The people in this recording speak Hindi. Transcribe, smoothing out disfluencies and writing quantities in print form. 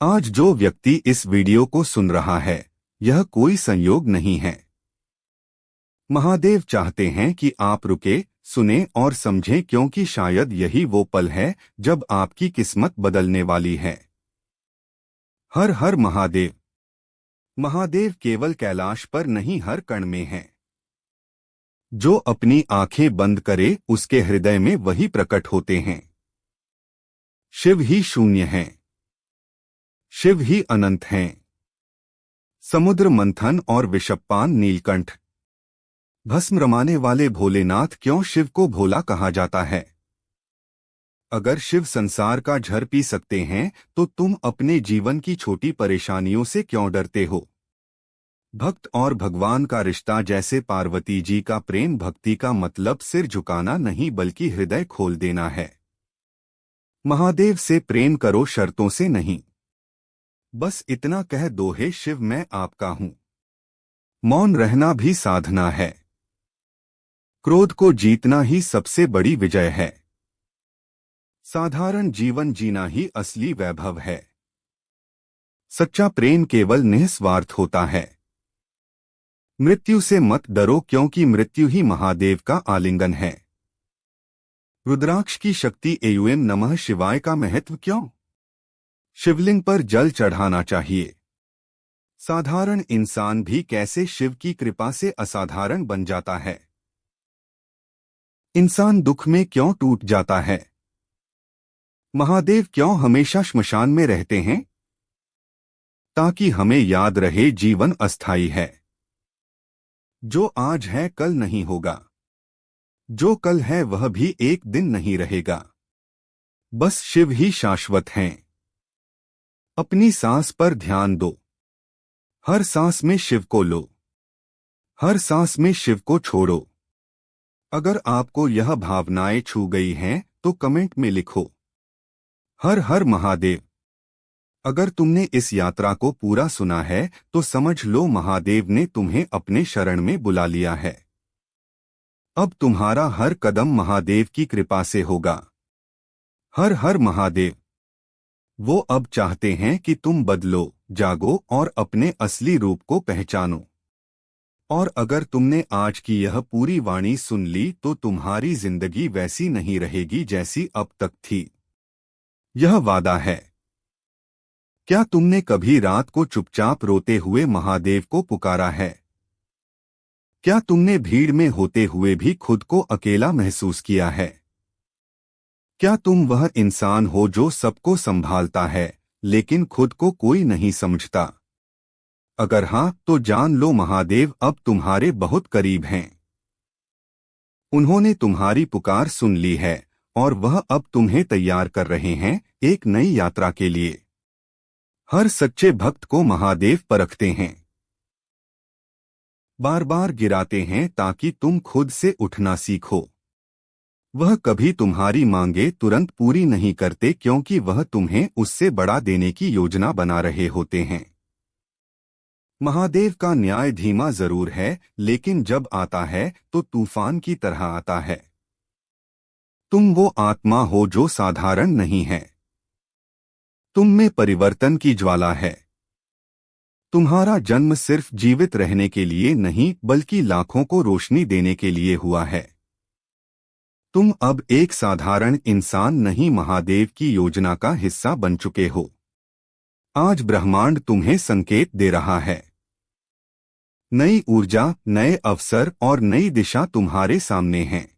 आज जो व्यक्ति इस वीडियो को सुन रहा है, यह कोई संयोग नहीं है। महादेव चाहते हैं कि आप रुके, सुने और समझें, क्योंकि शायद यही वो पल है जब आपकी किस्मत बदलने वाली है। हर हर महादेव। महादेव केवल कैलाश पर नहीं, हर कण में है। जो अपनी आंखें बंद करे, उसके हृदय में वही प्रकट होते हैं। शिव ही शून्य हैं, शिव ही अनंत हैं। समुद्र मंथन और विषपान नीलकंठ। भस्म रमाने वाले भोलेनाथ। क्यों शिव को भोला कहा जाता है? अगर शिव संसार का झर पी सकते हैं, तो तुम अपने जीवन की छोटी परेशानियों से क्यों डरते हो? भक्त और भगवान का रिश्ता जैसे पार्वती जी का प्रेम। भक्ति का मतलब सिर झुकाना नहीं, बल्कि हृदय खोल देना है। महादेव से प्रेम करो, शर्तों से नहीं। बस इतना कह दो, हे शिव मैं आपका हूं। मौन रहना भी साधना है। क्रोध को जीतना ही सबसे बड़ी विजय है। साधारण जीवन जीना ही असली वैभव है। सच्चा प्रेम केवल निस्वार्थ होता है। मृत्यु से मत डरो, क्योंकि मृत्यु ही महादेव का आलिंगन है। रुद्राक्ष की शक्ति। एयूएम नमः शिवाय का महत्व क्यों? शिवलिंग पर जल चढ़ाना चाहिए। साधारण इंसान भी कैसे शिव की कृपा से असाधारण बन जाता है। इंसान दुख में क्यों टूट जाता है? महादेव क्यों हमेशा श्मशान में रहते हैं? ताकि हमें याद रहे, जीवन अस्थायी है। जो आज है कल नहीं होगा। जो कल है वह भी एक दिन नहीं रहेगा। बस शिव ही शाश्वत हैं। अपनी सांस पर ध्यान दो। हर सांस में शिव को लो, हर सांस में शिव को छोड़ो। अगर आपको यह भावनाएं छू गई हैं, तो कमेंट में लिखो, हर हर महादेव। अगर तुमने इस यात्रा को पूरा सुना है, तो समझ लो महादेव ने तुम्हें अपने शरण में बुला लिया है। अब तुम्हारा हर कदम महादेव की कृपा से होगा। हर हर महादेव। वो अब चाहते हैं कि तुम बदलो, जागो और अपने असली रूप को पहचानो। और अगर तुमने आज की यह पूरी वाणी सुन ली, तो तुम्हारी जिंदगी वैसी नहीं रहेगी जैसी अब तक थी। यह वादा है। क्या तुमने कभी रात को चुपचाप रोते हुए महादेव को पुकारा है? क्या तुमने भीड़ में होते हुए भी खुद को अकेला महसूस किया है? क्या तुम वह इंसान हो जो सबको संभालता है, लेकिन खुद को कोई नहीं समझता? अगर हाँ, तो जान लो महादेव अब तुम्हारे बहुत करीब हैं। उन्होंने तुम्हारी पुकार सुन ली है और वह अब तुम्हें तैयार कर रहे हैं एक नई यात्रा के लिए। हर सच्चे भक्त को महादेव परखते हैं, बार बार गिराते हैं ताकि तुम खुद से उठना सीखो। वह कभी तुम्हारी मांगे तुरंत पूरी नहीं करते, क्योंकि वह तुम्हें उससे बड़ा देने की योजना बना रहे होते हैं। महादेव का न्याय धीमा जरूर है, लेकिन जब आता है तो तूफान की तरह आता है। तुम वो आत्मा हो जो साधारण नहीं है। तुम में परिवर्तन की ज्वाला है। तुम्हारा जन्म सिर्फ जीवित रहने के लिए नहीं, बल्कि लाखों को रोशनी देने के लिए हुआ है। तुम अब एक साधारण इंसान नहीं, महादेव की योजना का हिस्सा बन चुके हो। आज ब्रह्मांड तुम्हें संकेत दे रहा है। नई ऊर्जा, नए अवसर और नई दिशा तुम्हारे सामने हैं।